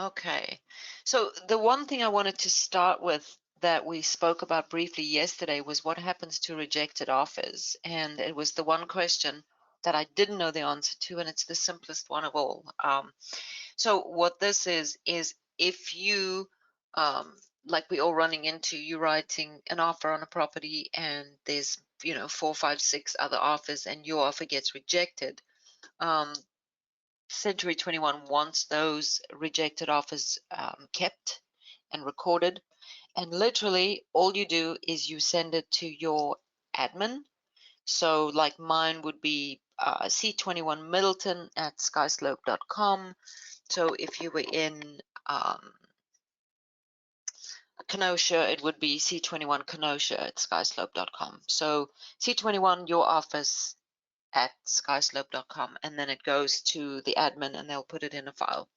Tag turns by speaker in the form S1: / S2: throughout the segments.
S1: Okay. So the one thing I wanted to start with that we spoke about briefly yesterday was what happens to rejected offers. And it was the one question that I didn't know the answer to, and it's the simplest one of all. So what this is if you, like we all running into, you writing an offer on a property and there's, 4, 5, 6 other offers and your offer gets rejected. Um, Century 21 wants those rejected offers kept and recorded. And literally, all you do is you send it to your admin. So, like mine would be C21 Middleton at skyslope.com. So, if you were in Kenosha, it would be C21 Kenosha at skyslope.com. So, C21, your office at skyslope.com, and then it goes to the admin and they'll put it in a file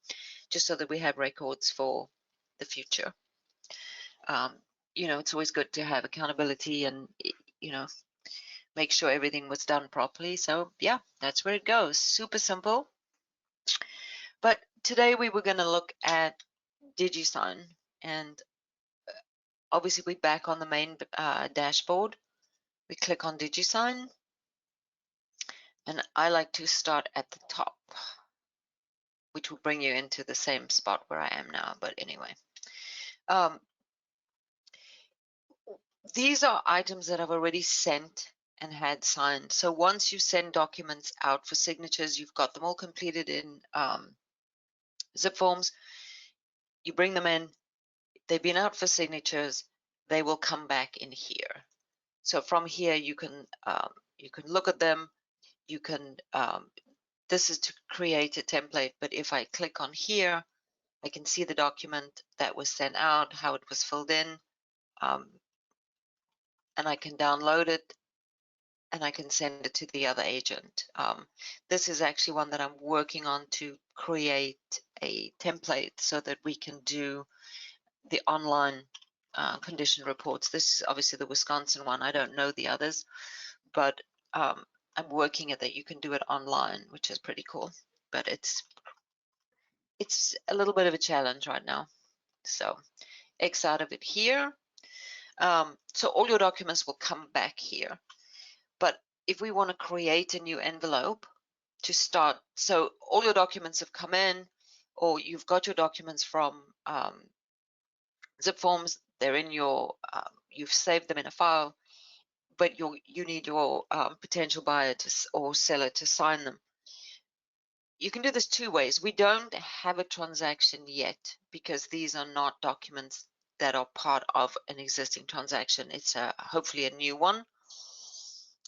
S1: just so that we have records for the future. It's always good to have accountability and, make sure everything was done properly. So yeah, that's where it goes. Super simple. But today we were going to look at Digisign, and obviously we're back on the main dashboard. We click on Digisign, and I like to start at the top, which will bring you into the same spot where I am now. But anyway, um, these are items that I've already sent and had signed. So once you send documents out for signatures, you've got them all completed in zip forms. You bring them in, they've been out for signatures, they will come back in here. So from here you can look at them. You can this is to create a template, but if I click on here, I can see the document that was sent out, how it was filled in, and I can download it and I can send it to the other agent. This is actually one that I'm working on to create a template so that we can do the online condition reports. This is obviously the Wisconsin one. I don't know the others, but I'm working at that. You can do it online, which is pretty cool. But it's a little bit of a challenge right now. So X out of it here. So all your documents will come back here. But if we want to create a new envelope to start, so all your documents have come in, or you've got your documents from zip forms, they're in your, you've saved them in a file, but you need your potential buyer or seller to sign them. You can do this two ways. We don't have a transaction yet because these are not documents that are part of an existing transaction. It's hopefully a new one.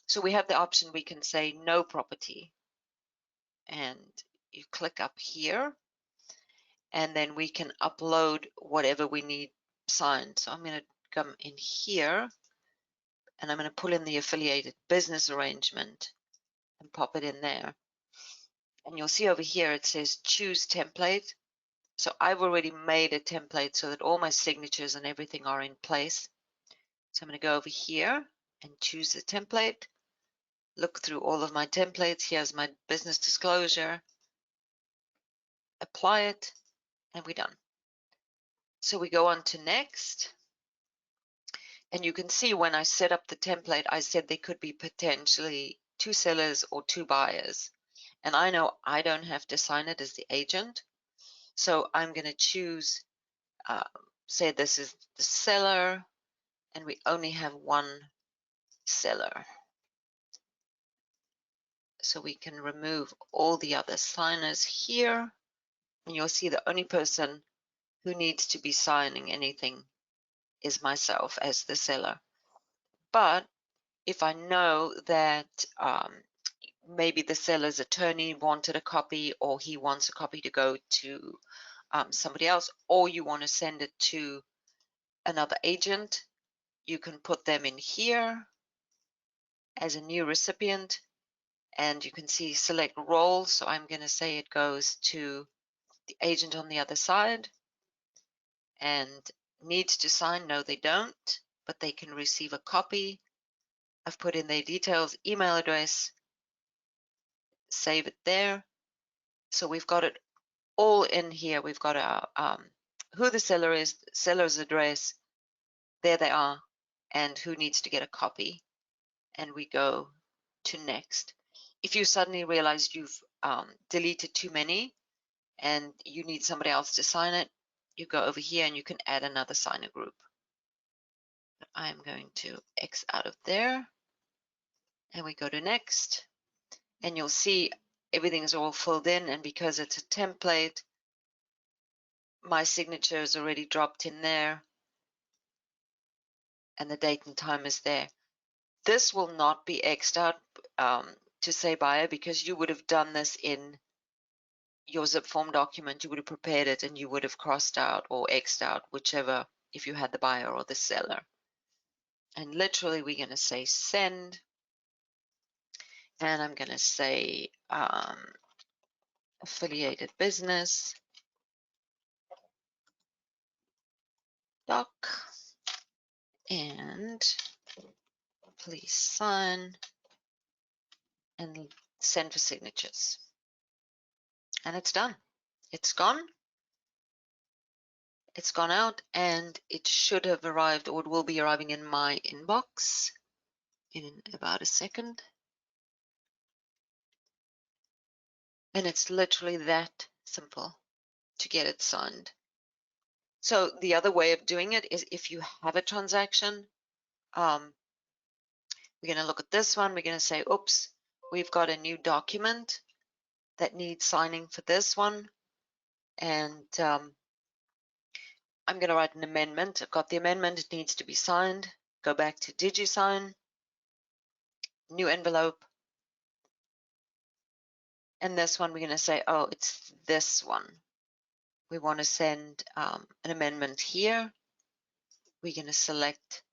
S1: So we have the option, we can say no property, and you click up here, and then we can upload whatever we need signed. So I'm going to come in here, and I'm going to pull in the affiliated business arrangement and pop it in there. And you'll see over here it says choose template. So I've already made a template so that all my signatures and everything are in place. So I'm going to go over here and choose the template. Look through all of my templates. Here's my business disclosure. Apply it, and we're done. So we go on to next. And you can see when I set up the template, I said there could be potentially 2 sellers or 2 buyers. And I know I don't have to sign it as the agent. So I'm going to choose, say this is the seller, and we only have 1 seller. So we can remove all the other signers here. And you'll see the only person who needs to be signing anything is myself as the seller. But if I know that maybe the seller's attorney wanted a copy, or he wants a copy to go to somebody else, or you want to send it to another agent, you can put them in here as a new recipient, and you can see select role. So I'm going to say it goes to the agent on the other side, and needs to sign. No, they don't, but they can receive a copy. I've put in their details, email address, save it there. So we've got it all in here. We've got our who the seller is, seller's address, there they are, and who needs to get a copy. And we go to next. If you suddenly realize you've deleted too many and you need somebody else to sign it, you go over here and you can add another signer group. But I'm going to X out of there and we go to next, and you'll see everything is all filled in, and because it's a template, my signature is already dropped in there and the date and time is there. This will not be X'd out to say buyer, because you would have done this in your zip form document. You would have prepared it and you would have crossed out or X'd out, whichever, if you had the buyer or the seller. And literally we're going to say send, and I'm going to say affiliated business doc, and please sign and send for signatures. And it's done. It's gone. It's gone out, and it should have arrived, or it will be arriving in my inbox in about a second. And it's literally that simple to get it signed. So the other way of doing it is, if you have a transaction, we're going to look at this one. We're going to say, oops, we've got a new document that needs signing for this one. And I'm going to write an amendment. I've got the amendment. It needs to be signed. Go back to Digisign, new envelope. And this one, we're going to say, oh, it's this one. We want to send an amendment here. We're going to select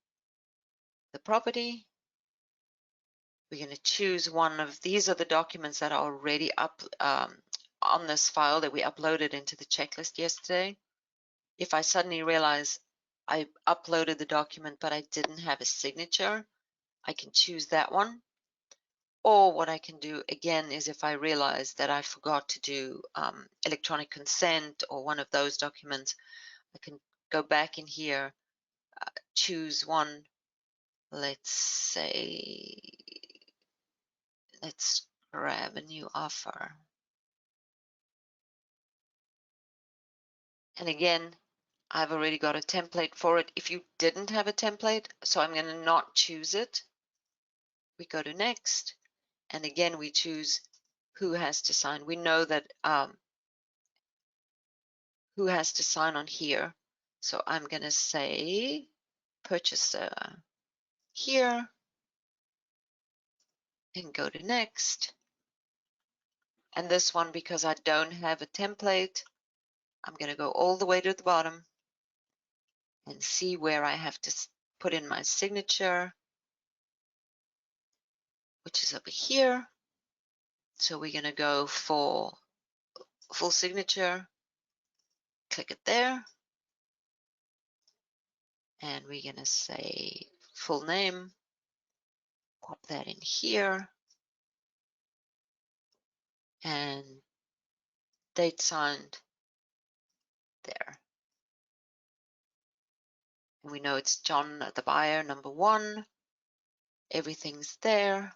S1: the property. We're going to choose one of these. Are the documents that are already up on this file that we uploaded into the checklist yesterday. If I suddenly realize I uploaded the document but I didn't have a signature, I can choose that one. Or what I can do again is, if I realize that I forgot to do electronic consent or one of those documents, I can go back in here, choose one. Let's say, let's grab a new offer. And again, I've already got a template for it. If you didn't have a template, so I'm going to not choose it. We go to next. And again, we choose who has to sign. We know that who has to sign on here. So I'm going to say purchaser here and go to next. And this one, because I don't have a template, I'm going to go all the way to the bottom and see where I have to put in my signature, which is over here. So we're going to go for full signature, click it there, and we're going to say full name, pop that in here, and date signed there. And we know it's John, the buyer, number 1. Everything's there.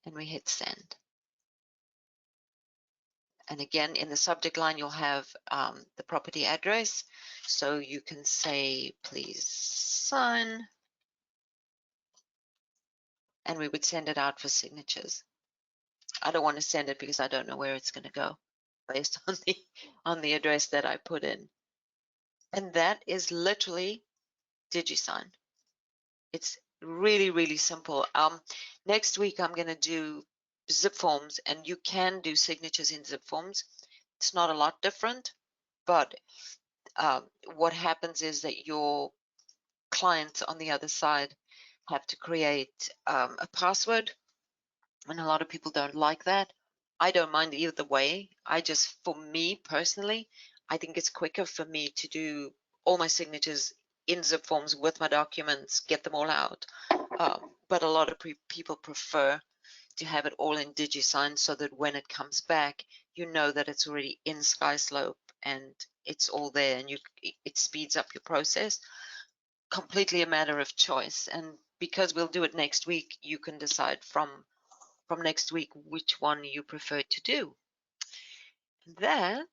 S1: And we hit send. And again, in the subject line, you'll have the property address. So you can say, please sign. And we would send it out for signatures. I don't want to send it because I don't know where it's going to go based on the address that I put in. And that is literally Digisign. It's really, really simple. Next week, I'm going to do zip forms, and you can do signatures in zip forms. It's not a lot different, but what happens is that your clients on the other side have to create a password, and a lot of people don't like that. I don't mind either way. For me personally, I think it's quicker for me to do all my signatures in zip forms with my documents, get them all out. But a lot of people prefer to have it all in Digisign so that when it comes back, you know that it's already in Skyslope and it's all there, and it speeds up your process. Completely a matter of choice. And because we'll do it next week, you can decide from next week which one you prefer to do. That,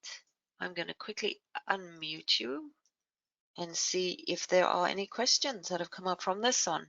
S1: I'm going to quickly unmute you and see if there are any questions that have come up from this one.